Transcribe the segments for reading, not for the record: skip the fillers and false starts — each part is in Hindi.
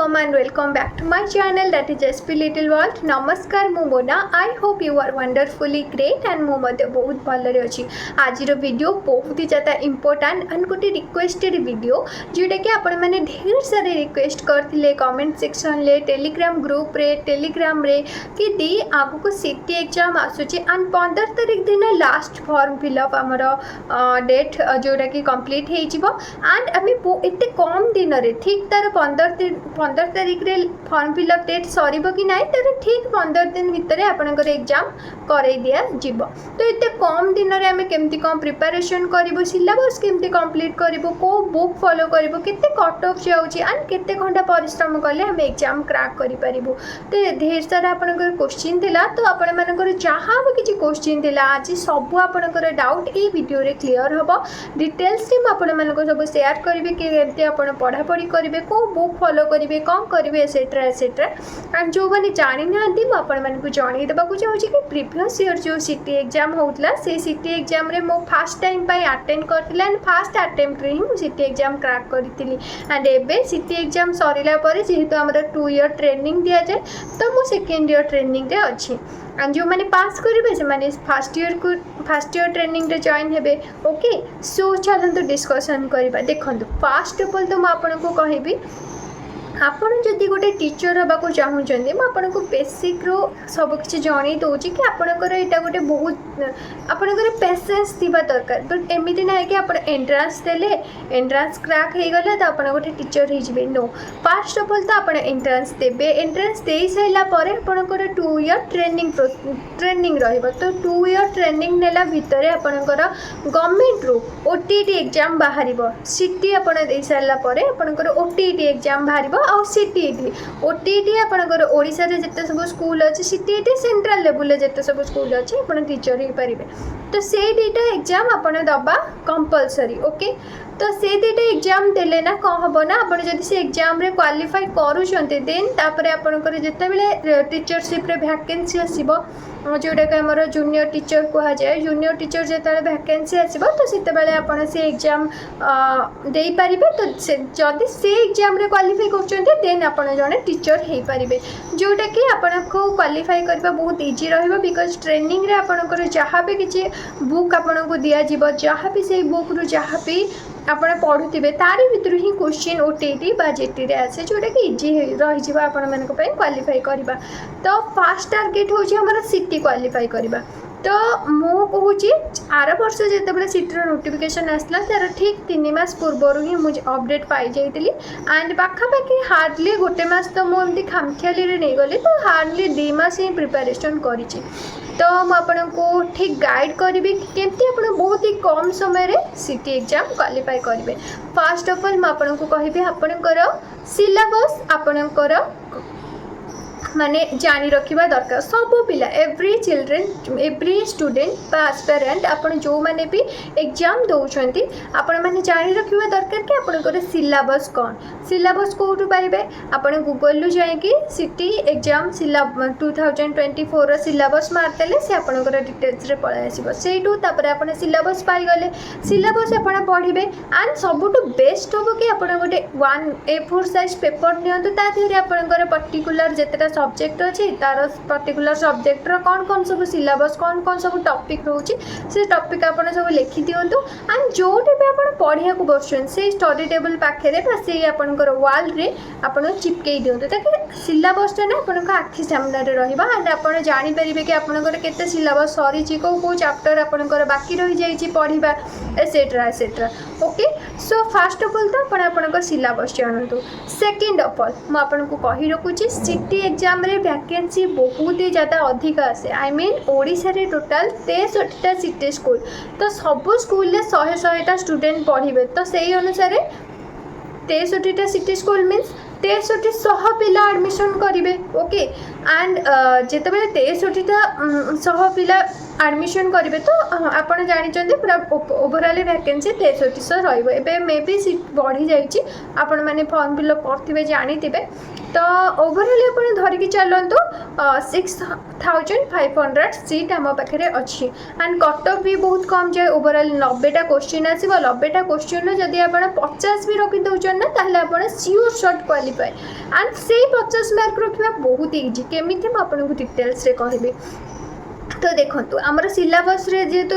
welcome and welcome back to my channel, that is SP Little World. नमस्कार मु Mona. I hope you are wonderfully great and मु मते बहुत भलरे अछि. आज रो वीडियो बहुत ही ज्यादा इंपोर्टेंट एंड गोटे रिक्वेस्टेड वीडियो जोटा कि आपण माने ढेर सारे रिक्वेस्ट करथिले कमेंट सेक्शन ले, टेलीग्राम ग्रुप रे, टेलीग्राम रे कि दी आगु को सिटी एग्जाम आसुची एंड 15 तारिख दिन लास्ट फॉर्म फिलअप हमर डेट जोटा कि कंप्लीट हे जिवो एंड आमे एते कम दिन रे ठीक तार 15 तारिख रे फॉर्म फिलअप डेट सरीबो कि नाइ तार ठीक 15 दिन भितर आपनकर एग्जाम करई दिया जीवो. तो एते कम दिन रे आमे केमती कम प्रिपरेशन करिवो, सिलेबस केमती कंप्लीट करिवो, को बुक फॉलो करिवो, केते कट ऑफ जाउची एंड केते घंटा परिश्रम करले हम एग्जाम क्रैक करि परिबो. तो ढेर सारा आपनकर क्वेश्चन थिला. तो आपण मानकर जहां भी किछि क्वेश्चन थिला आज सब आपनकर डाउट ए वीडियो रे क्लियर हबो. डिटेल्स टीम आपण मानकर सब शेयर करिवे कि केमती आपण पढ़ा पढ़ी करिवे, को बुक फॉलो करिवे, कौन करिवे एसेट्रा एसेट्रा. एंड जो माने जानि नांती मु आपण मानकु जणै देबा को चाहूची कि प्रीवियस ईयर जो सिटी एग्जाम होतला से सिटी एग्जाम रे मो फर्स्ट टाइम पाई अटेंड करथिला एंड फर्स्ट अटेम्प्ट रे ही सिटी एग्जाम क्रैक करथिली. एंड एबे सिटी एग्जाम सरिला परे जेहेतु हमरा 2 ईयर ट्रेनिंग दिया जाय तो मु सेकंड ईयर ट्रेनिंग रे अछि. एंड जो मैंने पास करेंगे से मैंने फर्स्ट ईयर ट्रेनिंग रे जॉइन हेबे. ओके सो चलते डिस्कसन करवा. देखो फास्ट ऑफ ऑल तो मुझे आपको कहबी आपड़ जदि गोटे टीचर हाँ को चाहूँगी मुझे बेसिक रो सब किसी जन दूसरी कि आपणकर यहाँ गोटे बहुत आपणकर पेसेंस थी दरकार. बट एमती ना कि आप एंट्रांस देले एंट्रांस क्रैक हो गला तो आप गोटे टीचर हो. नो फास्ट ऑफ ऑल तो आप एंट्रांस देवे. एंट्रांस दे सारापर आपणकर 2 ईयर ट्रेनिंग रहिबो. तो 2 ईयर ट्रेनिंग नेला भितर आपणकर गवर्नमेंट रू ओटीटी एग्जाम बाहर. सिटी आप दे सारापर आपणकर ओटीटी एग्जाम बाहर. आउ सीटीईटी ओटीटी आपणकर ओडिसा रे जते सब स्कूल अछि, सीटीईटी सेंट्रल लेवल रे जते सब स्कूल अछि आपण टीचर ही परिबे. तो से दुटा एग्जाम आपण दबा कंपलसरी. ओके तो से दुटा एग्जाम देले ना कौन हम ना आप जब से एग्जाम रे क्वालिफाई करूछंते देन तापर आपणकर जते बेले टीचरशिप रे वैकेंसी आसीबो जोटा कि आमर जूनियर टीचर कह जाए. जूनियर टीचर जिते वैकेंसी आसो तो से आप से एग्जाम दे पारे. तो जदि से एग्जाम रे क्वालिफाई कर देन आप जड़े टीचर हो पारे जोटा कि आपको क्वालिफाई करना बहुत इजी रहिबो. बिकज ट्रेनिंग रे आपणकर जहाँ भी किसी बुक आपको दिज्व जहाँ भी से बुक रु जहाँ भी आप पढ़ुवे तारी भितर ही क्वेश्चन ओटीटी बा जेटी आसे जोटा कि इजी रही आपण क्वालिफाई करवा. तो फास्ट टार्गेट हूँ सिटी क्वालिफाई करवा. तो मु कहूँ आर वर्ष जो सीटर नोटिफिकेशन आसला तार ठीक 3 मास पूर्वर ही मुझे अपडेट पाई जाइली. एंड पाखापाखि हार्डली गोटे मास तो मुझे खामखियाली नहीं गली. तो हार्डली 2 मास ही प्रिपरेशन करी. तो मुझे ठीक गाइड करी केमती आप बहुत ही कम समय रे सिटी एग्जाम क्वालिफाई करेंगे. फास्ट ऑफ ऑल मुझे कहबी आपणकर सिलेबस आपणकर माने जानी रखिबा दरकार. सब पिला एवरी स्टूडेंट एस्पिरेंट आपण जो माने भी एग्जाम दौरान आपण माने जानी रखिबा दरकार कि आपणकर सिलेबस कौन. सिलेबस कोठू पाइबे आपण गूगल लु जाइए सिटी एग्जाम 2024 रो सिलेबस मारदेले से आपणकर डिटेल्स रे पळै आसीबो. सेठू तापर आपण सिलेबस पाई गले सिलेबस आपण पढिबे. एंड सबुटू बेस्ट होबो कि आपण गोटे 1 A4 साइज पेपर नियंतु ता थेरे आपणकर पर्टिकुलर जेतेटा सब्जेक्ट अच्छी तार पर्टिकुलर सब्जेक्ट कौन कौन सब सिलेबस कौन कौन सब टॉपिक रोचे से टॉपिक आप सब लिखि दिंतु. एंड जोटे भी आप पढ़िया को बसुन से स्टडी टेबल पाखे से आपंकर वाल रे आप चिपकई दिंतु ताकि सिलेबसटा ना आप आखि सामने रहा. एंड आप जानीपर कि आपंकर केते सिलेबस सरी कौ चैप्टर आपंकर बाकी रही जाइए पढ़ा etcetera etcetera. Okay so fast of all तो आपंकर सिलेबस जानतु. सेकेंड ऑफ ऑल मुझे कही रखुची सिटी एग्जाम रे वैकेंसी बहुत ही ज़्यादा अधिक आसे. आई मीन ओडिशा रे टोटाल 63टा सिटी स्कूल. तो सबू स्कूल रे 100 स्टूडेंट पढ़े. तो से अनुसार 63टा सिटी स्कूल मीन्स 63 पिला एडमिशन करेंगे. ओके एंड जितेबाला 63 पिला एडमिशन करेंगे तो आपड़ जानते पूरा ओवरऑल वैकेंसी 63 रही मे बी सीट बढ़ी जाइए आपण मैंने फॉर्म फिलअप करते जानते तो ओवरऑल आप धरिकी चलतु 6500 सीट आम पाखे अच्छी एंड कट ऑफ भी बहुत कम जाए ओवरऑल 90टा क्वेश्चन आसो 90टा क्वेश्चन जदि आप 50 भी रखी दौरान ना ताहले आप सियोर शॉर्ट क्वालिफाई एंड से 50 मार्क रखा बहुत इजी केमी आपको डिटेल्स कहबी तो देखो आमर सिलेबस जेहेतु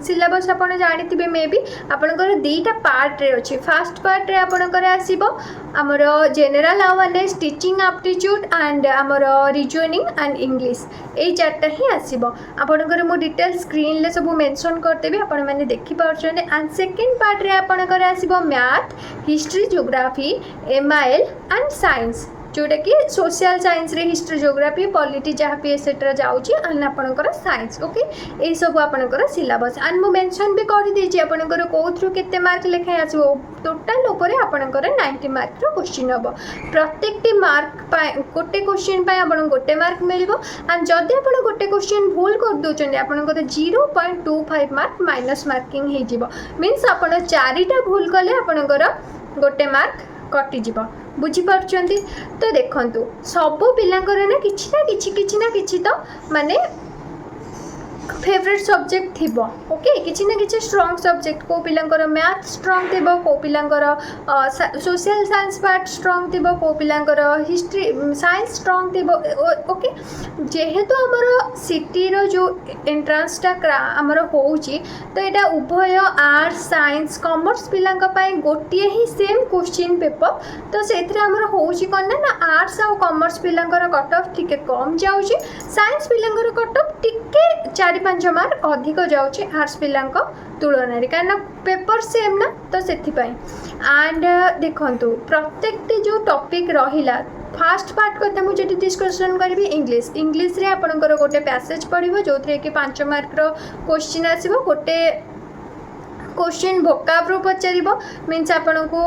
सिलेबस आप जानते मे बी आपंकर 2टा पार्ट रे अच्छी फास्ट पार्ट रे आपंकर आसीबो आमर general awareness teaching aptitude and आमर रीजनिंग एंड इंग्लिश यही 4टा ही आसीबो आपंकर मो डिटेल स्क्रीन ले सब मेंशन करदेबी आपण माने देखि पाउछन एंड सेकंड पार्ट रे आपंकर आसीबो math history geography MIL and science जोटा कि सोशल साइंस रे हिस्ट्री ज्योग्राफी पॉलिटी जहाँ भी एसेट्रा जाऊँगी एंड आपणकर साइंस ओके ये सब आपणकर सिलेबस एंड मु मेंशन भी कर देछि आपणकर कोथ्रु केते मार्क लेखा आसीबो टोटल ऊपर आपणकर 90 मार्क रो क्वेश्चन हबो प्रत्येकटी मार्क पाए गोटे क्वेश्चन पाए आपन गोटे मार्क मिलिबो एंड जदि आपन गोटे क्वेश्चन भूल कर दोचंदे आपणकर 0.25 मार्क माइनस मार्किंग हे जिवो मींस आपन 4टा भूल कले आपणकर गोटे मार्क कटिଯିବ बुझीपार्चंती तो देखंतु सब पिलांकर ना किछि तो माने फेवरेट सब्जेक्ट थिबो ओके किछि ना किछि स्ट्रांग सब्जेक्ट को पिलांकर मैथ स्ट्रांग थिबो को पिलांकर सोशल साइंस पार्ट स्ट्रांग थिबो को पिलांकर हिस्ट्री साइंस स्ट्रांग थिबो ओके जेहेतु हमर सिटी रो जो एंट्रेंस टा हमर होउची तो एटा उभय आर्ट्स साइंस कॉमर्स पिलांक पय गोटिए ही सेम क्वेश्चन पेपर तो सेथरे हमर होउची कोन ना आर्ट्स और कॉमर्स पिलांकर कट ऑफ टिके कम जाउची साइंस पिलांकर कट ऑफ टिके 4-5 मार्क अधिक जाउची आर्ट्स पिलांक तुलन कारण पेपर सेम ना तो से एंड देखंतु प्रत्येक जो टॉपिक रहिला फास्ट पार्ट कथा मुझे डिस्कसन करी इंग्लिश रे आपनकर गोटे पैसेज पढ़ो जो थे कि 5 मार्क रो क्वेश्चन आसीबो गोटे क्वेश्चन भोकाब रो पचारिबो मीन्स आपनको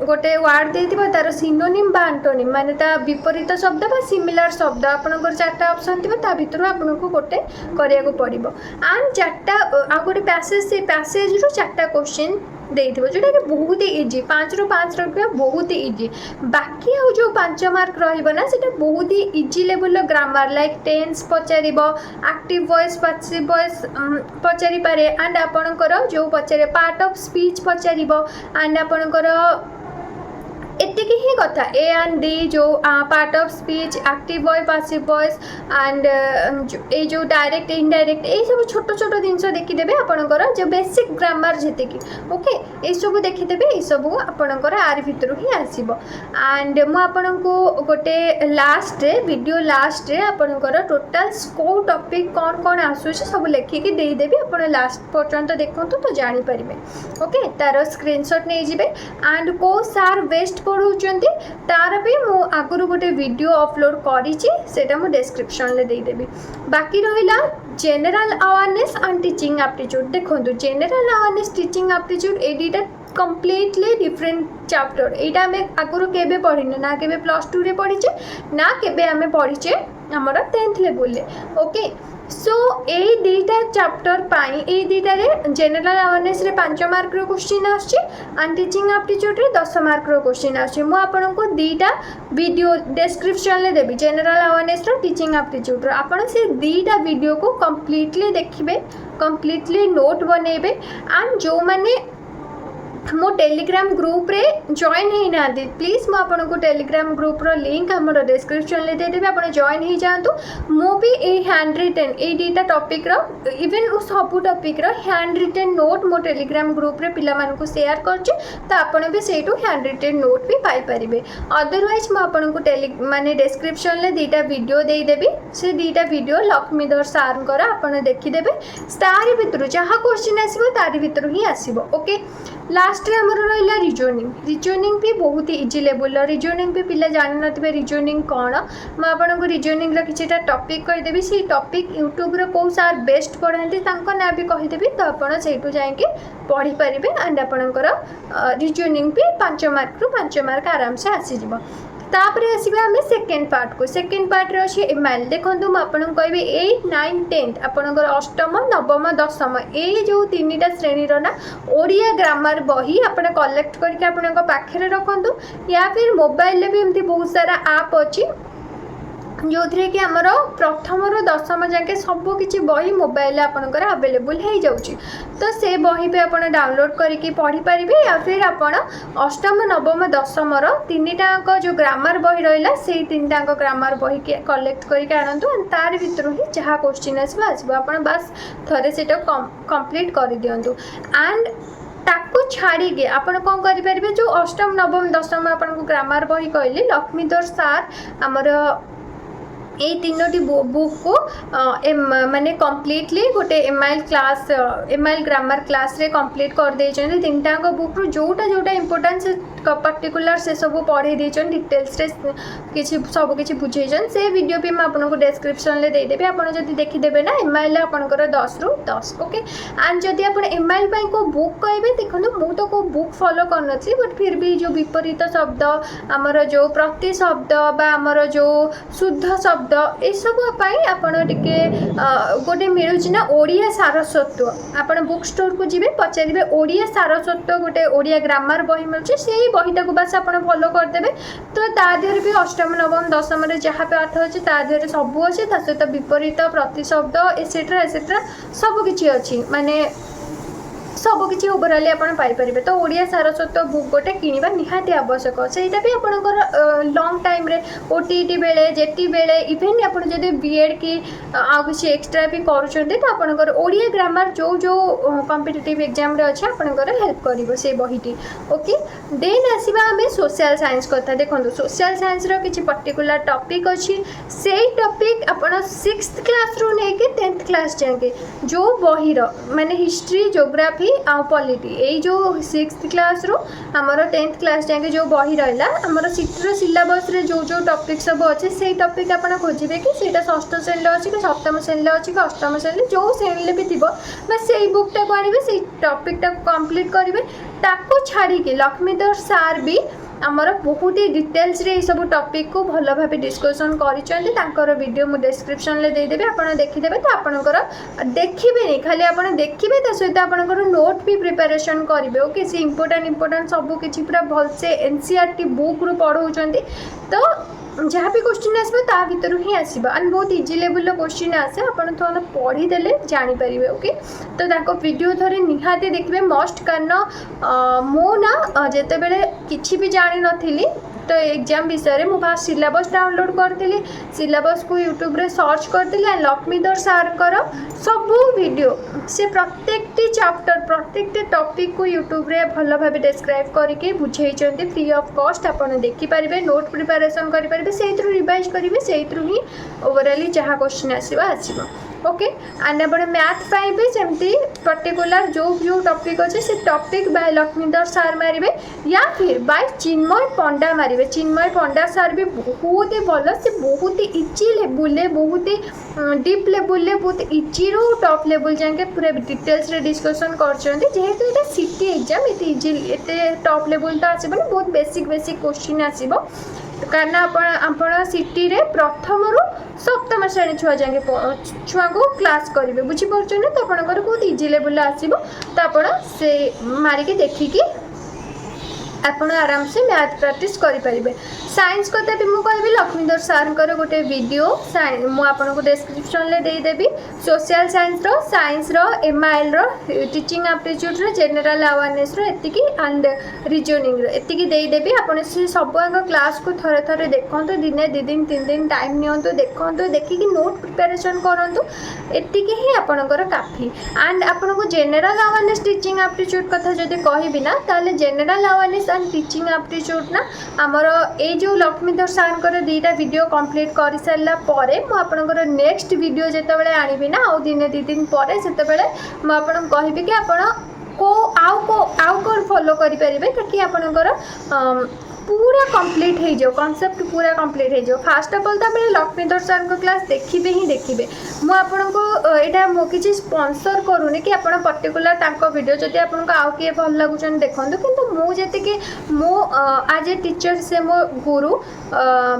गोटे वर्ड देथिबो तार सिनोनिम बा एंटोनिम माने ता विपरीत शब्द बा सिमिलर शब्द आपनकर 4टा ऑप्शन थिबो ता भितरु आपनको गोटे करिया को पड़िबो एंड 4टा आ गोटे पैसेज से पैसेज रो 4टा क्वेश्चन देथिबो जोटा कि बहुत ही इजी 5 ରୁ 5 रखिबा बहुत ही इजी बाकी आ जो 5 मार्क रहिबो ना सेटा बहुत ही इजी लेवल रो ग्रामर लाइक टेंस पचारिबो एक्टिव वॉइस पैसिव वॉइस पचारि पारे एंड आपनकर जो पचारे पार्ट ऑफ स्पीच पचारिबो एंड आपनकर एतिक ही कथा ए एंड डी जो part of speech active voice passive voice and ए जो डायरेक्ट इनडायरेक्ट ये सब छोट छोट जिनस देखीदेवे आपणकर जो बेसिक ग्रामर जीक ओके ये सब देखीदेवे ये सब आपणकर आर भितर ही आसब एंड मुझे गोटे लास्ट वीडियो लास्ट आपणकर टोटाल को टॉपिक कौन कौन आसूस सब लिखिकी देदेवी आप लास्ट पर्यंत देखूँ तो जानीपर ओके तार स्क्रीनशॉट नहीं जाए एंड को सार बेस्ट पढ़ाऊँ तार भी मु आगुरी गोटे वीडियो अपलोड करा मु डिस्क्रिप्शन ले देदेवी बाकी रहा general awareness and teaching aptitude देखो जनरल अवेयरनेस टीचिंग एप्टीट्यूड ए दुटा कम्प्लीटली डिफरेंट चैप्टर यहाँ आम आगुरी के पढ़ीने ना के +2 रे पढ़ीचे ना के आम पढ़ीचे आमर 10th लेवल ओके सो यही 2टा चैप्टर पाई ए 2टारे जनरल अवेयरनेस रे 5 मार्क रो क्वेश्चन आछी एंड टीचिंग एप्टीट्यूड रे 10 मार्क रो क्वेश्चन आछी मु आपन को 2टा वीडियो डिस्क्रिप्शन ले देबी जनरल अवेयरनेस रो टीचिंग एप्टीट्यूड रो आपन से 2टा वीडियो को कंप्लीटली देखिबे कंप्लीटली नोट बनेबे एंड जो माने मो टेलीग्राम ग्रुप रे जॉइन ही ना प्लीज मु आपन को टेलीग्राम ग्रुप रो लिंक हमर डिस्क्रिप्शन ले दे देबे आपन जॉइन ही जांतु मो भी ए हैंड रिटन ए डीटा टॉपिक रो इवन उ सब टॉपिक रो हैंड रिटन नोट मो टेलीग्राम ग्रुप रे पिला मान को शेयर करछि तो आपन भी सेटू हैंड रिटन नोट भी पाई परिबे अदरवाइज मु आपन को माने डिस्क्रिप्शन ले 2टा वीडियो दे देबी से 2टा वीडियो लक्ष्मीधर सार कर आपन देखि देबे तारि भितर जहा क्वेश्चन आसीबो तारि भितर ही आसीबो ओके लास्ट रे हमर रहिला रीजनिंग भी बहुत ही इजी लेवल रीजनिंग भी पिला जानि नथिबे रीजनिंग कोन म आपन को रीजनिंग रा किछटा टॉपिक कहि देबी से टॉपिक यूट्यूब रे को सार बेस्ट पढांती तांको ना भी कहि देबी तो आपन सेटू जाय के पढ़ी परिबे एंड आपनकर रीजनिंग भी 5 मार्क रु 5 मार्क आराम से आसी जिवो तापर आसवा आम सेकेंड पार्ट को। सेकेंड पार्ट रे अच्छे एमआईएल देखो मुझे आपको कहबी 8 9 10 आपंकर अष्टम नवम दशम ये जो 3टा श्रेणीर ना ओडिया ग्रामर बही आप कलेक्ट करके आपन पाखे रखु या फिर मोबाइल भी एमती बहुत सारा आप अच्छी जो थी कि आमर प्रथम रू दशम जाके सबकि बही मोबाइल आपंकर अवेलेबल हो जाऊँगी तो से बही पे आप डाउनलोड करके पढ़ी पारे या फिर आप अष्टम नवम दशम 3टाक जो ग्रामर बही रहा से 3टाक ग्रामर बही कलेक्ट करके आणतु तार भर ही जहाँ क्वेश्चन आसो आप बस थे से कंप्लीट कर दिंतु एंड ताकू छाड़ी आपन कौन करेंगे जो अष्टम नवम दशम आपन ग्रामर बही कहली लक्ष्मीधर सार आमर ये 3टी बुक को माने कम्प्लीटली गोटे MIL class MIL grammar class रे कंप्लीट कर देछन 3टाक बुक रू जोटा जोटा इंपोर्टेंस पर्टिकुलर से सब पढ़े देछन डिटेल्स रे किछि सब किछि बुझेछन से वीडियो भी मैं आपको डिस्क्रिप्शन ले दे देबे आपण जदी देखि देबे ना एमआईएल आपनकर 10 रू 10 ओके एंड जदी आपण एमआईएल पई को बुक कहबे देखो मु तो को बुक फॉलो करनथि बट फिर भी जो विपरीत शब्द आमर जो प्रति शब्द बा आमर जो शुद्ध शब्द ये सब टिके गोटे मिलूँ ना ओडिया सारस्वत आपड़ बुक स्टोर को जी पचारे ओडिया सारस्वत गोटे ओडिया ग्रामर बही मिलूँ से बहीटा को बस आप फॉलो करदे तो तादेह भी अष्टम नवम दशम जहाँ पाठ अच्छे तादेह सब अच्छे सहित विपरीत प्रतिशब्द एसेट्रा एसेट्रा सबकि अच्छी माने सबकि ओवराली आपन पाइपर तो ओडिया सारस्वत बुक गोटे किणवा निहाती आवश्यक सेटा भी आपंकर लॉन्ग टाइम रे ओटीटी बेले जेटी बेले इवेन आप बीएड की आउ किसी एक्सट्रा भी करुँच तो आपंकर ओडिया ग्रामर जो जो कॉम्पिटिटिव एग्जाम रे अच्छे आपंकर हेल्प कर से बहीटी ओके देन आसवा आम सोशल साइंस कथा देखो सोशल साइंस किसी पर्टिकुलर टॉपिक अच्छी से टॉपिक आप 6th क्लास रू लेके 10th क्लास जाके जो बहीर माने हिस्ट्री ज्योग्राफी आ पॉलिटी यही जो 6th क्लास रू आमर 10th क्लास जाके जो बही रहा आमर सिटर सिलेबस रे जो जो टॉपिक सब अच्छे से टॉपिक आप खोजे कि सहीटा षष्ठ श्रेणी अच्छी कि सप्तम श्रेणी अच्छी कि अष्टम श्रेणी जो श्रेणी भी थी बस से बुकटा को आने से टॉपिकटा कंप्लीट करेंगे ताको छाड़ी लक्ष्मीधर सार भी आमर बहुत ही डिटेल्स रे सब टॉपिक को भल भाव डिस्कसन कर वीडियो मु डिस्क्रिप्शन ले देदेबे आपन देखिदेबे तो आपनकर देखिबे नहीं खाली आपन देखिबे ता सहित आपनकर नोट भी प्रिपरेशन करिवे ओके से इंपोर्टेंट सब किछि पूरा भल से एनसीईआरटी बुक रू पढौचंदी तो जहाँ भी क्वेश्चन आसो ता भीतर ही आसवा एंड बहुत इजी लेवल क्वेश्चन आसे आपन थोड़ा पढ़ीदे जानीपर ओके तो ताको वीडियो थोड़े निहाती देखिए मस्ट कारण मु ना जिते किसी भी जानी नथिली तो एग्जाम विषय में फास्ट सिलेबस डाउनलोड करी सिलेबस को यूट्यूब रे सर्च करती लक्ष्मीधर सार सब वीडियो से प्रत्येक चैप्टर प्रत्येक टॉपिक को यूट्यूब रे भल भाव डिस्क्राइब करके बुझे फ्री ऑफ कॉस्ट आपन देखिपारे नोट प्रिपरेशन करेंगे से रिवाइज करेंगे से ही ओवरऑली जहाँ क्वेश्चन आसो ओके एंड आप मैथ पाई भी सेमती पर्टिकुलर जो जो टॉपिक अच्छे से टॉपिक बाय लक्ष्मीधर सार मारे या फिर बाय चिन्मय पंडा मारे चिन्मय पंडा सार भी बहुत ही भल से बहुत ही इजी लेवल बहुत ही डीप लेवल बहुत इजी रू टॉप लेवल जाके पूरा डिटेल्स रे डिस्कसन करछन्ती जेहेतु एटा सिटी एग्जाम एते इजी एते टॉप लेवल तो आसीबनी बहुत बेसिक बेसिक क्वेश्चन आसीबो कारण आपण सिटी रे प्रथम रू सप्तम श्रेणी छुआ जाके छुआ को क्लास करेंगे बुझीपार ना तो आपंकर बहुत इजी लेवल आसो तो आप से मारिकी देखिकी आपण आराम से मैथ प्रैक्टिस करेंगे साइंस कथा भी मुझे कहबी लक्ष्मीधर सार गोटे वीडियो मुझे डिस्क्रिप्शन ले देदेवी social science MIL teaching aptitude general awareness एति एंड रीजनिंग एति देदेवी आपन से सब क्लास को थरे थरे देखो दिने 2 दिन 3 दिन टाइम नियंतु देखो देखिकी नोट प्रिपरेशन करूँ एति ही आपणकर काफी एंड आपन को जनरल अवेयरनेस टीचिंग एप्टीट्यूड कथा जब कहबी ना ताले general awareness and teaching aptitude ना आमर ए जो लक्ष्मीधर सार 2टा वीडियो कंप्लीट कर सारा मुझे नेक्स्ट वीडियो जितेबाला आनी ना आउ दिने 2 दिन पर से मुझे कहबी कि आप को आउ कौन फॉलो करेंगे ताकि आपणकर पूरा कंप्लीट हो जाओ कॉन्सेप्ट पूरा कंप्लीट हो जाओ फास्ट ऑफ ऑल तो आप लक्ष्मीधर सर को क्लास देखिए ही देखिए मु आपको यहाँ मो किसी स्पॉन्सर करूनी कि आप पर्टिकुलर तांको वीडियो जदि आपको आउ किए भल लगुच देखो किंतु मुझे मो आज ए टीचर से मो गुरु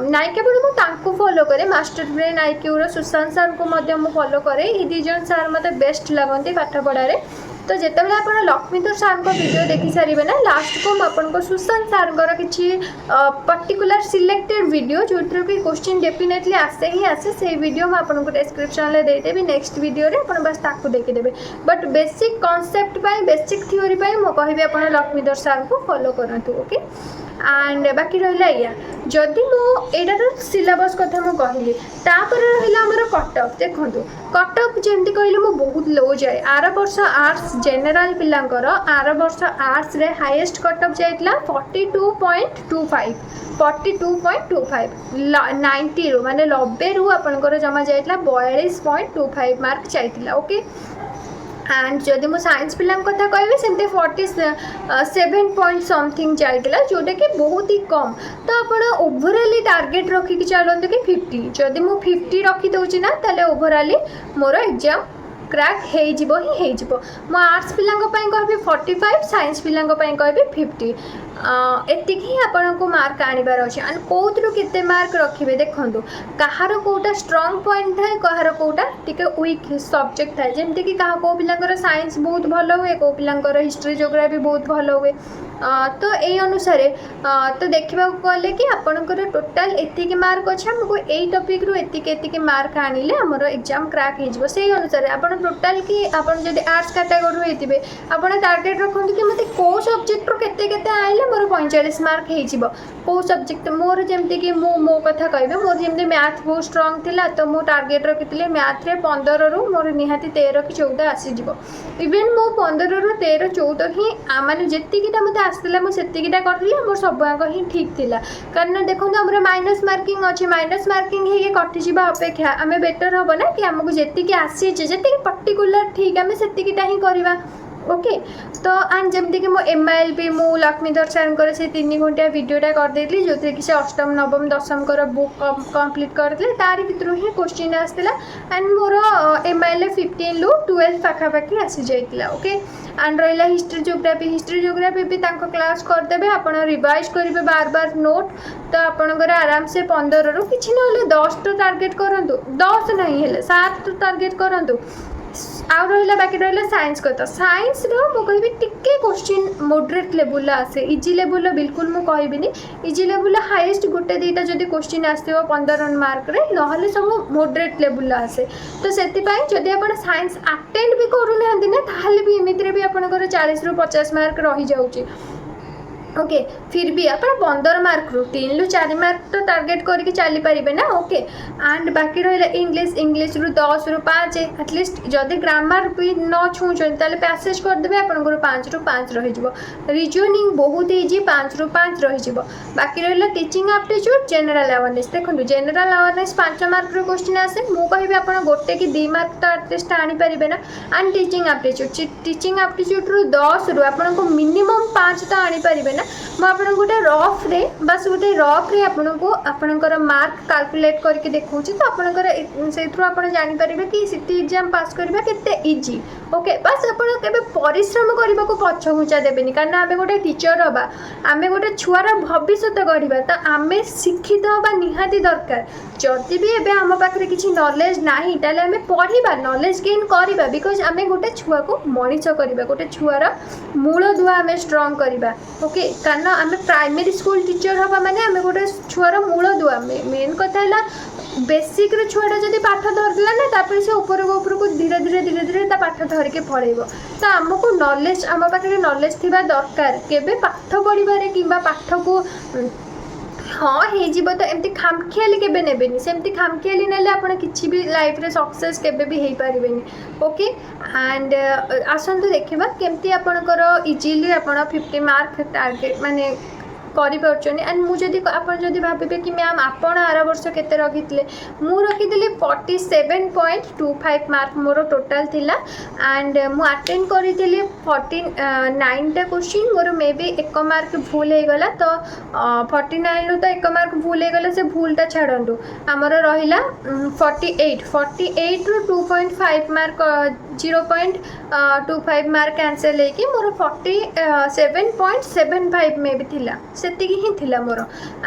नाई केवल मुझे फॉलो करे मास्टर ब्रेन आईक्यूर सुशांत सर को फॉलो करे ये दी जन सार मत बेस्ट लगती पाठ पढ़ारे तो जितेबाला आप लक्ष्मीधर सार वीडियो देखी सारे ना लास्ट को आपको सुशांत सार किसी पर्टिकुलर सिलेक्टेड वीडियो जो कि क्वेश्चन डेफिनेटली आसे ही आसे से वीडियो मैं आपको डिस्क्रिप्शन में देदेवी नेक्स्ट वीडियो रे आप बस ताकू देखीदेवे but basic concept basic theory मुझे कहबी आप लक्ष्मीधर सार को फॉलो करतु ओके एंड बाकी रहा या जदि मोटार सिलेबस कथा मुझे कहली तापर रहा आमर कटअप देखो कटअप जमी कहले मो बहुत लो जाए आर वर्ष आर्ट्स जेनेल पिलांकर आर वर्ष आर्ट्स रे हाईएस्ट कटअप जाइला 42.25 90 रू माने 90 रू आपनकर जमा जाइला 42.25 मार्क जाइला ओके एंड जदि मो साइंस पिला कथा कहबी सेमते 47 पॉइंट समथिंग जाइला जोटा कि बहुत ही कम तो आप ओवरऑली टार्गेट रखिक चलते कि 50 जदि मु 50 रखी दूची ना ताले ओवरऑली मोर एग्जाम क्रैक हो मो आर्ट्स पिला कहबी 45 साइंस पिला कहबी 50 एतिक ही आपण को मार्क आनिबार अच्छे एंड कौथरू केते मार्क रखिबे देखंतु कहार कोटा स्ट्रांग पॉइंट थाए कहार कोटा टिके वीक सब्जेक्ट थाए जेमति कि कहा को पिलांकर साइंस बहुत भलो हुए को पिलांकर हिस्ट्री ज्योग्राफी बहुत भलो हुए तो ये अनुसार तो देखा गले कि आपंकर टोटाल एतिक मार्क अच्छे आमको यही टपिक रु एतिक मार्क आनिले आमर एग्जाम क्रैक हो से अनुसार आप टोटाल कि आप आर्ट्स कैटेगोरी होते आप टार्गेट रखते कि मत कौ सब्जेक्ट केते आइले मोर 45 मार्क हो सब्जेक्ट मोर जमती कि मो कथा कहबे मोर जमती मैथ बहुत स्ट्रांग थिला तो मो टार्गेट रखी मैथ रे 15 रु मोर निहाती 13 कि 14 आसीज इवेन मो 15 रु 13 14 ही माने जेतिकिटा मते आसला मो सेतिकिटा करली मोर सबयाक ही ठीक थिला कारण देखो हमर माइनस मार्किंग अच्छे माइनस मार्किंग हे कटि जिबा अपेक्षा आमे बेटर हबो ना कि हमको जेतिकी आसी जेतिकी पर्टिकुलर ठीक आमे सेतिकिटा ही करबा ओके तो एंड जमती कि मो MILB मु लक्ष्मीधर सर से 3 घंटा वीडियोटा कर देली जो कि से अष्टम नवम दशम बुक कंप्लीट करते तार भर ही क्वेश्चन आसला एंड मोर MIL 15 रु 12 पाखापाखि आसी जाइला ओके एंड रहा हिस्ट्री ज्योग्राफी भी क्लास करदे आप रिवाइज करेंगे बार बार नोट तो आपंकर आराम से 15 रु कि ना 10 तो टार्गेट करूँ 10 नहीं है 7 तो टार्गेट करूँ आउ रहा बाकी रहा साइंस कथा साइंस कहि टिके क्वेश्चन मॉडरेट लेवल आसे इजी लेवल बिल्कुल मु कहबिनी इजी लेवल हाईएस्ट गोटे दीटा जदि क्वेश्चन आसो 15 मार्क रे नहले सब मॉडरेट लेवल आसे तो से जदि आप साइंस अटेंड भी करूना ना ताहले भी एमिति भी आपनकर 40 रु 50 मार्क रही जाउची ओके फिर भी आप 15 मार्क रु 3 रु 4 मार्क तो टार्गेट करके चली पारे ना ओके एंड बाकी रहा इंग्लिश रु 10 रु 5 एटलिस्ट जदि ग्रामर भी न छुँचन पैसेज करदे आपंकर 5 रु 5 रही रिजनिंग बहुत इजी 5 रु 5 रही बाकी रहा टीचिंग एप्टीट्यूड जनरल अवेयरनेस देखो जनरल अवेयरनेस 5 मार्क रो क्वेश्चन आसे मु कहबी आप गोटे कि 2 मार्क तो एटलिस्ट आनी पारे ना एंड टीचिंग एप्टीट्यूड रु 10 रु आपको मिनिमम 5 तो आनी पारे ना मुझे गोटे रफ रे बस गोटे रफ रे आपणकर मार्क कैलकुलेट करके देखा तो आपणकर से आप जापर कि सीटी एग्जाम पास करवा केते इजी ओके बस आप परिश्रम करने को पछघुचा देवेनि कारण आम गोटे टीचर हवा आम गोटे छुआर भविष्य गढ़ा तो आम शिक्षित हवा निहाती दरकार जदि भी एबे आम पाखे किसी नॉलेज नाही ताले आम पढ़ा नॉलेज गेन करवा बिकज आम गोटे छुआ को मनीष करवा गोटे छुआर मूल दुआ आम स्ट्रंग करवा ओके कारण आम प्राइमरी स्कूल टीचर हवा माने आम गोटे छुआर मूल दुआ मेन कथा है बेसिक छुआटा जब पाठ धरला ना तापर से उपरको धीरे धीरे पाठ धरिके पढ़ेब तो आमको नॉलेज आम पाखे नॉलेज थी दरकार केबे पाठ पढ़ारे कि पाठ को हाँ हो तो एमती खामखियाली केबे नेबेनी सेमती खामखियाली नेले आपण किछि भी लाइफ रे सक्सेस केबे भी हेई पारिबेनी ओके एंड आसंतु देखिबा केमती आपणकर इजीली आपण 50 मार्क टार्गेट माने କରିପାରୁଛନ୍ତି। ଆଣ୍ଡ ମୁଁ ଯଦି ଆପଣ ଯଦି ଭାବିବେ କି ମ୍ୟାମ୍ ଆପଣ ଆର ବର୍ଷ କେତେ ରଖିଥିଲେ, ମୁଁ ରଖିଥିଲି 47.25 ମାର୍କ ମୋର ଟୋଟାଲ୍ ଥିଲା। ଆଣ୍ଡ ମୁଁ ଆଟେଣ୍ଡ କରିଥିଲି 49ଟା କ୍ୱେଶ୍ଚିନ୍। ମୋର ମେ ବି 1 ମାର୍କ ଭୁଲ ହେଇଗଲା, ତ 49ରୁ ତ 1 ମାର୍କ ଭୁଲ ହେଇଗଲା, ସେ ଭୁଲଟା ଛାଡ଼ନ୍ତୁ। ଆମର ରହିଲା 48ରୁ 2.5 ମାର୍କ 0.25 ମାର୍କ କ୍ୟାନସେଲ୍ ହେଇକି ମୋର 47.75 ମେ ବି ଥିଲା, ସେତିକି ହିଁ ଥିଲା ମୋର।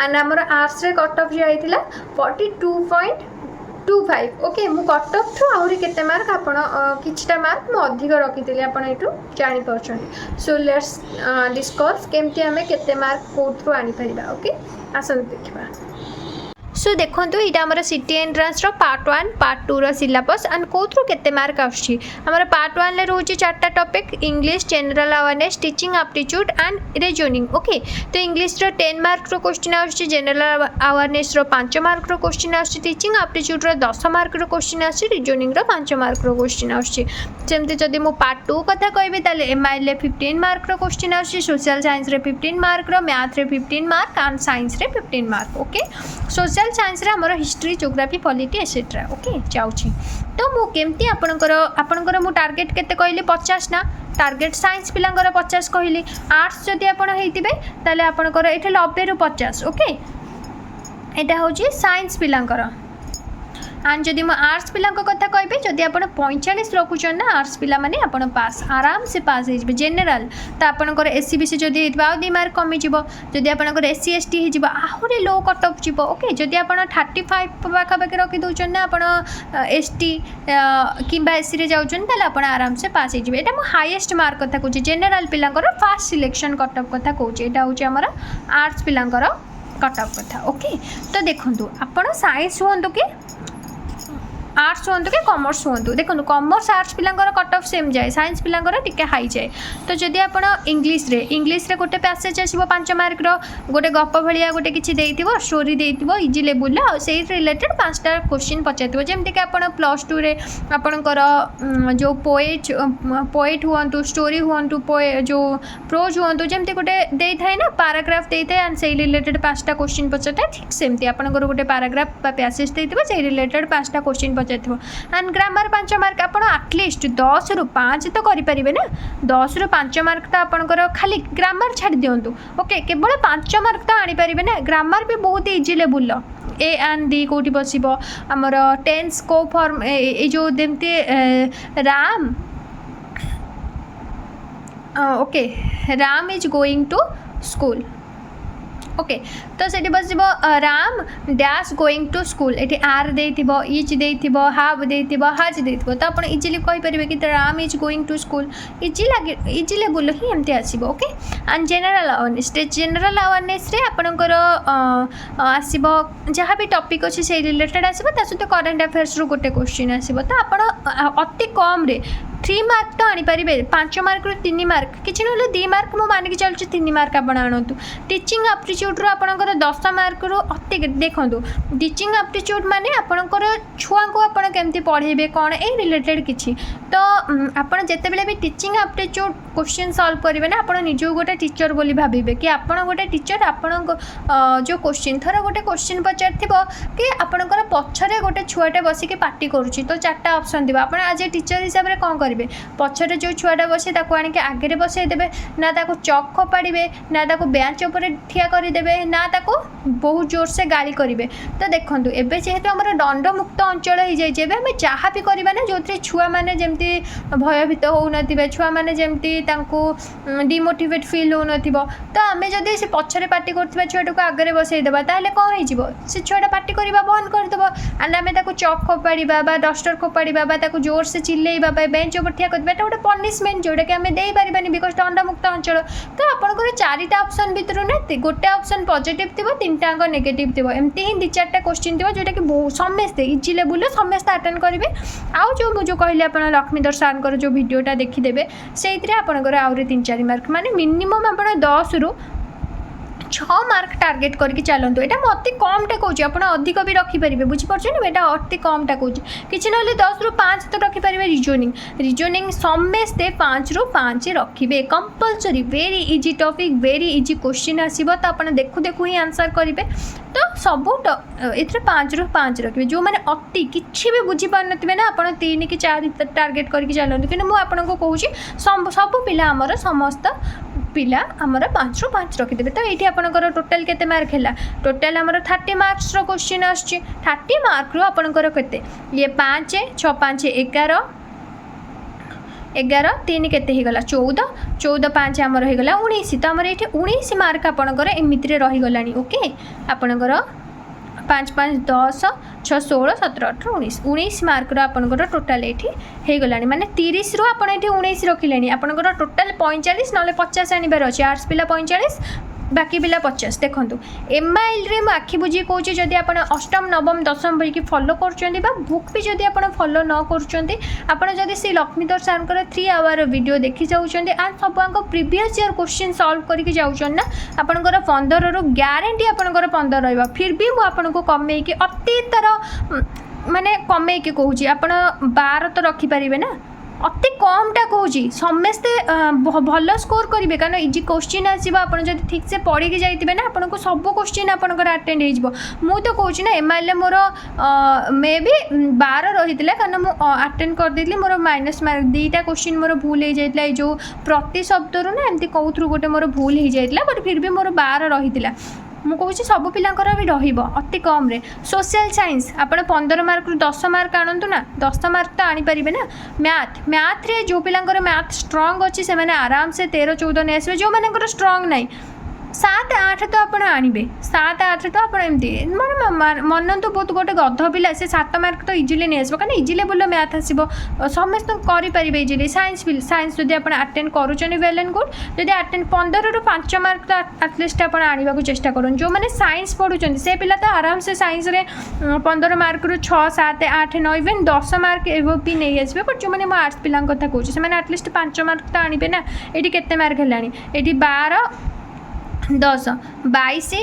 ଆଣ୍ଡ ଆମର ଆର୍ଟ୍ସରେ କଟ୍ ଅଫ୍ ଯାଇଥିଲା 42.25। ଓକେ, ମୁଁ କଟ୍ ଅଫ୍ଠୁ ଆହୁରି କେତେ ମାର୍କ ଆପଣ କିଛିଟା ମାର୍କ ମୁଁ ଅଧିକ ରଖିଥିଲି, ଆପଣ ଏଇଠୁ ଜାଣିପାରୁଛନ୍ତି। ସୋ ଲେଟ୍ସ ଡିସ୍କସ୍ କେମିତି ଆମେ କେତେ ମାର୍କ କେଉଁଥିରୁ ଆଣିପାରିବା। ଓକେ, ଆସନ୍ତୁ ଦେଖିବା। सो देखो यहाँ आम CT entrance part 1 part 2 syllabus and कौन केते मार्क आमर पार्ट 1 में रोचे 4टा topic English general awareness teaching aptitude and reasoning. Okay, तो इंग्लिश 10 मार्क क्वेश्चन आछी, जनरल अवेयरनेस 5 मार्क क्वेश्चन आछी, टीचिंग एप्टीट्यूड 10 मार्क क्वेश्चन आछी, रीजनिंग 5 मार्क क्वेश्चन आछी। सेमती जदि मु पार्ट 2 कथा कहबी ताले एमआईएल 15 मार्क क्वेश्चन आछी, सोशल साइंस रे 15 मार्क, मैथ रे 15 मार्क एंड साइंस रे 15 मार्क। ओके, सोशल साइंस रे हमर history geography polity etcetera. Okay, जाउछि तो मु केमती आपणकर मु टार्गेट केते कहली 50 ना, टार्गेट साइंस पिलांकर 50 कहली, आर्ट्स जदि आपण हेतिबे ताले आपणकर एठे 90 रु 50। ओके, एटा होछि साइंस पिलांकर। एंड जदि मैं आर्ट्स पिला कथा कहबी, जदि आप 45 रखुचन ना आर्ट्स पिला माने आपण पास आराम से पास हो जेनेल, तो आपंकर एससी बीसी जदि आउ 2 मार्क कमी जदि आपंकर एससी एसटी हो आहरी लो कट अफ जीव। ओके, जदि आप 35 पाखापाखि रखी दौरान ना आप एसटी कि एससी रे जाऊन ताले आप आराम से पास हो। यहाँ मुझे हाईएस्ट मार्क कथा कहूँ, जेनेल पिलांकर फास्ट सिलेक्शन कट अफ कथा कहूँ, यहाँ हूँ आमर आर्ट्स पिलांकर कट अफ कथा। ओके, तो देखो आप साइंस हूँ कि आर्ट्स हूँ कि कॉमर्स हूँ, देखो कॉमर्स आर्ट्स पिलांकर कट अफ सेम जाए, साइंस पिलांकर टिके हाई जाए। तो जदि आप इंग्लिश रे गोटे पैसेज आसो 5 मार्क गोटे गप भाया गोटे किसी देइथिबो, स्टोरी देइथिबो इजी लेवल से रिलेटेड 5टा क्वेश्चन पचार, जमती कि आप +2 रे आपणकर जो पोएट हूँ, स्टोरी हूँ, जो प्रोज हूँ, जमती गोटे दे थाए ना पैराग्राफ दे थाए एंड से रिलेटेड 5टा क्वेश्चन पचार, ठीक सेमती आपणकर गोटे पैराग्राफ पैसेज देइथिबो से रिलेटेड 5टा क्वेश्चन एंड ग्रामर 5 मार्क आप आटलिस्ट 10 रु 5 तो करें ना, 10 रु 5 मार्क तो आपंकर खाली ग्रामर छाड़ दिंतु। ओके, केवल 5 मार्क तो आनीपारे ना, ग्रामर भी बहुत इजी लेवल ए एंड दी कौटी बसो आमर टेन्स को फॉर्म ये जो देमती Ram. Okay, Ram is going to school. Okay, तो से बस Ram dash going to school, ये आर देथिबो, इज देथिबो, हाव देथिबो, हाज देथिबो, तो आपण इजीली कहि परिबे कि Ram is going to school, easy level ही एमती आसीबो। ओके, एंड जनरल अवेयरनेस रे आपणकर आसीबो जहाँ भी टॉपिक अच्छे से रिलेटेड आसीबो, ता सहित करंट अफेयर्स रो गोटे क्वेश्चन आसीबो, तो आपण अति कम रे 3 मार्क तो आनीपारे, 5 मार्क रु 3 मार्क किसी ना 2 मार्क मुझे मानिक चलुची 3 मार्क आप आणतु। टीचिंग एप्टीट्यूड रू आपणकर 10 मार्क रु अति देखो, टीचिंग एप्टीट्यूड माने आपणकर छुआ को आप केमती पढ़ेबे कौन ए रिलेटेड किछि, तो आपन जेतेबेले भी टीचिंग एप्टीट्यूड क्वेश्चन सॉल्व करेंगे ना, आप निज गोटे टीचर बोली भाविबे कि आपन गोटे टीचर, आपण जो क्वेश्चन थर गोटे क्वेश्चन पचार थी कि आपणकर पछरे गोटे छुआटे बसिक पार्टी करुच्ची, तो 4टा ऑप्शन दिबा, आपण आज टीचर हिसाब से कौन करेंगे, पछरे जो छुआटा बसी ताको आनिके आगे बसईदेवे ना, ताको चक खपाड़े ना, ताको बेंच उपर ठिया करदेवे ना, ताको बहुत जोर से गाड़ी करेंगे। तो देखो एवं जेहेतु आम दंडमुक्त अंचल हो जाए, आम जहाँ भी करवा ना जो छुआ मैंने जमी भयभीत हो छुआ मैंने जमी डिमोटिवेट फिल हो, तो आम जदि से पछरे पार्टी कर छुआटा को आगे बसईदेवा ताहले कौन हो से छुआटा पार्टी करवा बंद करदेव, एंड आम चक खपाड़ा डस्टर खपाड़ा जोर से चिल्लेबा बेंच उपर ठिया करवा गोटे पनिशमेंट जोटा कि आम देपारे बिकज दंडमुक्त अंचल। तो आपंकर 4टा ऑप्शन भितर ना गोटे ऑप्शन पॉजिटिव थी, 3टा नेगेटिव थी, एमती ही 2-4टा क्वेश्चन थी जोटा कि समस्ते इजी लेवल समस्ते अटेंड करेंगे। आउ जो कहले आप लक्ष्मीधर सार जो वीडियोटा देखीदे से आपंकर आहरी 3-4 मार्क माने मिनिमम आप 10 रु छः मार्क टार्गेट करके चलतु यहाँ अति कमटा कौच आप अधिक भी रखिपारे बुझीपारे यहाँ अति कमटा कौच कि ना 10 ରୁ 5 तो रखिपारे रिजनिंग समस्ते 5 ରୁ 5 रखिए compulsory very easy topic very easy question आसो तो आप देखु देखु ही आंसर करेंगे तो सब ये 5 ରୁ 5 रखिए जो मैंने अति किसी भी बुझीपार थे ना आप 3 कि 4 टार्गेट करके चलते कि मुझे कहूँ सब पिला आमर समस्त पिला आमर 5 ରୁ 5 रखिदेवे तो ये आपंकर टोटाल केते मार्क है टोटाल आमर 30 मार्क्स क्वेश्चन आसुची 30 मार्क रू आपंकर केते ये 5 6 5 11 11 3 केते ही गला 14 14 5 आमर हो गला 19 तो आमर ये 19 मार्क आपंकर एमती रहीगला ओके आपंकर 5 5 10 6 16 17 18 19 19 मार्क आपंकर टोटाल ये हो गला माने 30 रू आप 19 रखिले आपंकर टोटाल 45 ना 50 आनबार अच्छे आर्ट्स पिला 45 बाकी पिला 50 देखूँ एमआईएल रे आखि बुझी कौच जदि आप अष्टम नवम दशम बोल फॉलो कर बुक भी जदि आप फॉलो न कर से लक्ष्मीधर सार 3 आवर वीडियो देखी जाऊँच एंड सब प्रीवियस ईयर क्वेश्चन सॉल्व करके जाऊँच ना आपंकर 15 रू ग्यारंटी आपंकर 15 रहा फिर भी मुझे कमेकी अति तर माने कमेकी कहूँ आप 12 तो रखिपारे ना अति कमटा कहूँ समस्ते भल स्कोर करेंगे कारण इजी क्वेश्चन आसो आप ठीक से पढ़ी जाइए ना आपको सब क्वेश्चन आपंकर आटेड हो तो कहूँ ना एमआईएल मोर मे भी 12 रही है कारण मुझे आटेड करदेली मोर माइनस मार्क 2टा क्वेश्चन मोर भूल हो जाता जो प्रति शब्द रू ना एमती कौथरू गोटे मोर भूल हो जाता बट फिर भी मोर 12 रही है मुझे कहूँ सब पिलांकर भी रति कम रे सोशल साइंस आप 15 मार्क रू 10 मार्क आणतु ना 10 मार्क तो आनीपारे ना मैथ रे जो पिलांकर मैथ स्ट्रंग अच्छी से आराम से 13 14 नहीं आसवे जो मानकर स्ट्रंग नहीं 7 8 तो आप आणवे 7 8 तो आप एमती मन तो बहुत गोटे गध पिला से 7 मार्क तो इजिली नहीं आसो कारण इजी लेवल मैथ आसो समस्त करेंगे इजिली साइंस जब आप आटेड करुँच वेल एंड गुड जब आटेड 15 ରୁ 5 मार्क तो आटलिस्ट आप आने को चेष्टा करूँ जो मैंने साइंस पढ़ुं से पिला तो आराम से साइंस रे 15 मार्क रू 6 7 8 9 इवेन 10 मार्क एवं भी नहीं आसवे बट जो मैंने मो आर्ट्स पिला कथा कहूँ से आटलिस्ट 5 मार्क तो आने ना ये केते मार्क है ये 12 10 22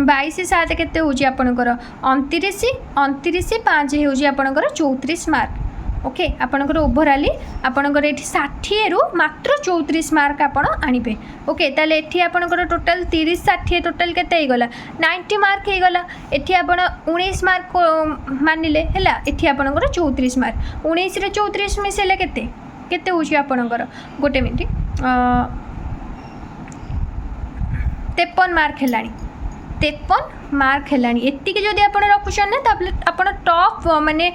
22 7 केते होची आपनकर 29 29 5 होची आपनकर 34 मार्क ओके आपनकर ओवरऑली आपनकर एठी 60 रू मात्र 34 मार्क आपण आनिबे ओके ताले एठी आपनकर टोटल 30 60 टोटल केते हे गला 90 मार्क हे गला एठी आपण 19 मार्क मानिले हैला एठी आपनकर 34 मार्क 19 रे 34 मिसेले केते केते होची आपनकर गोटे मिनिट 53 मार्क है 53 मार्क है एतिक जदि आप रखुन ना आप टॉप माने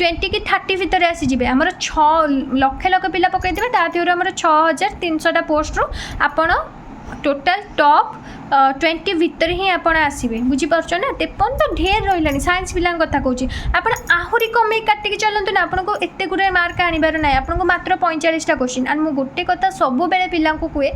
20 कि 30 भितर आसीजे आमर 6 लक्ष लक्ष पिला पकईदे तादेहर आमर 6300 पोस्ट रू आप टोटाल टॉप 20 भितर ही आप आसवे बुझीपार ना 53 तो ढेर रहा साइंस पिला कथा कहूँ आप आहरी कमे काटिकी चलते ना आपको एत गुड़े मार्क आनबार ना आपको मात्र 45टा क्वेश्चन एंड मुझे गोटे कथा सब बेले पिला कहे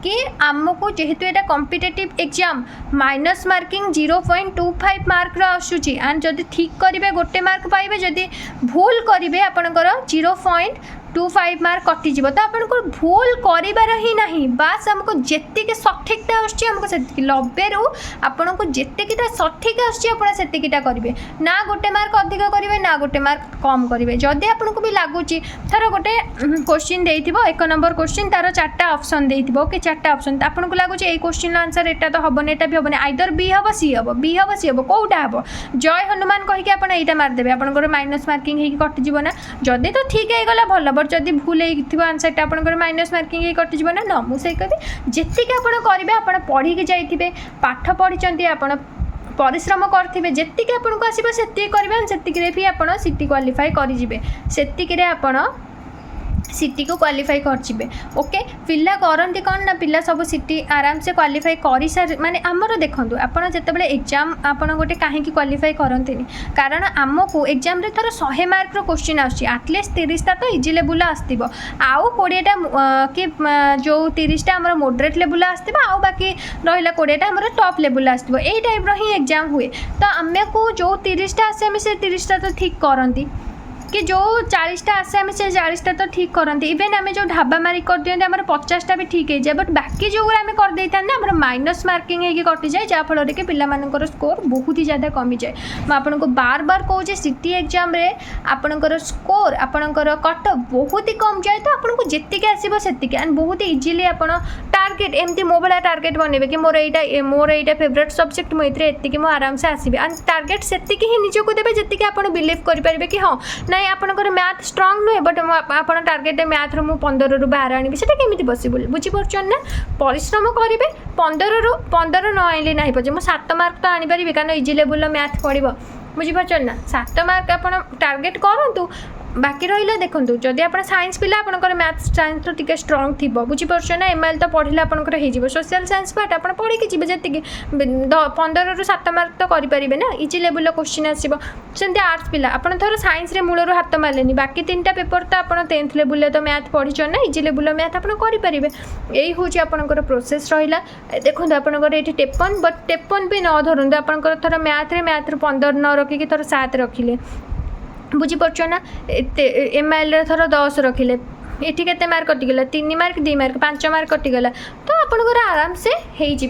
कि आमको जेहेतु यहाँ competitive exam minus marking 0.25 mark आसूची एंड जदि ठीक करेंगे गोटे मार्क पाइबे जदि भूल करेंगे आपंकर 0.25 मार्क कटिज तो आपको भूल कर ही ना बास आमको जीक सठिकटा आमको से 90 रू आपन को जीटा सठिक आसटा करेंगे ना गोटे मार्क अधिक करेंगे ना गोटे मार्क कम करेंगे जदि आपको भी लगुच थर गोटे क्वेश्चन दे 1 नंबर क्वेश्चन तार 4टा ऑप्शन दे ओके 4टा ऑप्शन आपको लगुच ये क्वेश्चन आंसर एटा तो हेनी एटा भी हेनी आइदर बी हम सी हम बी हम सी हम कौटा हम जय हनुमान कहीकि आप यहाँ मारिदेवे आपंकर माइनस मार्किंग हो कटिज ना जदि तो ठीक है गला भल बट जदि भूल हो आंसरटा आपंकर माइनस मार्किंग हो कटिज ना न मुझे कहबी जीक आप करेंगे आप पढ़ी जाइए पाठ पढ़ी आप परिश्रम करेंगे जीक आपको आसो से करेंगे से भी आप सीटी क्वालिफाई करेंगे से आप सीटी को क्वालिफाई कर ओके पिला करती कौन ना पिला सब सीटी आराम से क्वालिफाई कर सार माने आमर देखूँ आपड़ जिते एग्जाम आपड़ गोटे कहीं क्वालिफाई करते कारण आमको एग्जाम रे थोड़ा 100 मार्क क्वेश्चन आटलिस्ट 30टा तो इजी लेवल आसो आउ 20टा कि जो 30टा आम मॉडरेट लेवल आसो आउ बाकी रहा 20टा आम टॉप लेवल आसो यही टाइप ही एग्जाम हुए तो आम को जो 30टा आसे से 30टा तो ठीक करती कि जो 40टा आसे आम से 40टा तो ठीक करते इवेन आम जो ढाबा मारिक कर दिखते आम 50टा भी ठीक है जाए बट बाकी जो आम करदे था ना माइनस मार्किंग होगी कटि जाए जहाँफल कि पिलामानकर स्कोर बहुत ही ज़्यादा कमी जाए मुझे को बार बार कहूँ सिटी एग्जाम रे आपणकर स्कोर आपणकर कट बहुत ही कम जाए तो आपको जितकी आसो से एंड बहुत इजिली आप टार्गेट एमती मो भाया टार्गेट बनइबे कि मोर यहाँ फेवरेट सब्जेक्ट मुझे एति आराम से आसबि एंड टार्गेट से ही निजको देवे जी आप बिलीव करेंगे कि हाँ ना आपंकर मैथ स्ट्रंग नुहे बट आप टार्गेट मैथ रू 15 रू 12 आनी से केमी बस बुझीपार ना परिश्रम करेंगे 15 रू 15 न आइले ना पचे मुझे 7 मार्क तो आनीपारि कारण इजी लेवल मैथ पढ़ो बुझीपार ना 7 मार्क आप टार्गेट करूँ बाकी रहा देखो जदि आप साइंस पिला आपंकर मैथ साइंस तो टी स्ट्रंग थी बुझीपार ना एमआईएल तो पढ़ले आपंकर हो सोशल साइंस पार्ट आप पढ़ी जी जी 15 रू 7 मार्क तो करेंगे ना इजी लेवल क्वेश्चन आसो सेमती आर्ट्स पिला आप थोड़ा साइंस रे मूलर हाथ मारे बाकी 3टा पेपर तो आप 10th लेवल तो मैथ पढ़ी ना इजी लेवल मैथ आप करेंगे यही हूँ आपंकर प्रोसेस रहा देखो आपंकर ये टेपन बट टेपन भी न धरतु आपंकर थोड़ा मैथ रू 15 न रखिकी थोड़ा 7 रखिले बुझीपार ना एमआईएल थोड़ा 10 रखिले एठी केते मार्क कटिगला 3 मार्क 2 मार्क 5 मार्क कटिगला तो आपनकर आराम से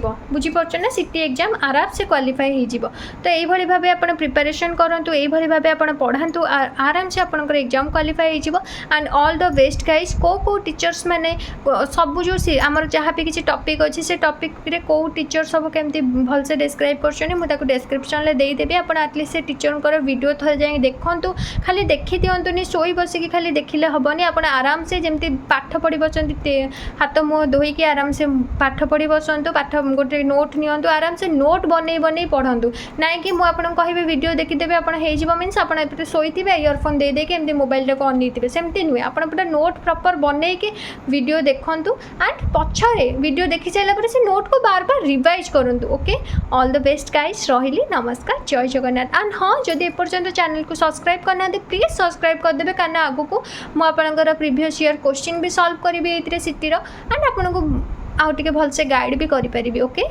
हो बुझीपार ना सिटी एग्जाम आराम से क्वालिफाई हो तो यही भाव आप प्रिपरेशन करूँ यही भाव आप पढ़ातु आराम से आपनकर एग्जाम क्वालिफाई हो and all the best guys को टीचर्स मैंने सब जो आमर जहाँ भी किसी टॉपिक अच्छी से टॉपिक रे को टीचर सब केमती भलसे डिस्क्राइब कर डिस्क्रिप्शन में देदेवी आप एटलिस्ट से टीचर वीडियो थोड़े जाए देखूँ खाली देखी दिंतुनि शोई बसिकी खाली देखिले हेनी आप आराम से जमती पाठ पढ़ी बसते हाथ मुँह धोईकी आराम से पाठ पढ़ी बसतु पाठ गोटे नोट नियंतु आराम से नोट बन पढ़ु ना कि मुझे कहि वीडियो देखीदेवे आप मीन्स आप शोथे इयरफोन दे देके एमती मोबाइल को अनईथे सेमती नुहे आप नोट प्रॉपर बनईकी वीडियो देखूँ एंड पछरे वीडियो देखी सारा से नोट को बार बार रिवाइज करूँ okay all the best guys रही नमस्कार जय जगन्नाथ एंड हाँ जदि एपर्यंत चैनल को सब्सक्राइब करना प्लीज सब्सक्राइब करदे कारण आगू मुझे प्रीवियस ईयर क्वेश्चन भी सॉल्व करी सिटीर एंड आपको आउ टे भलसे गाइड भी करें ओके।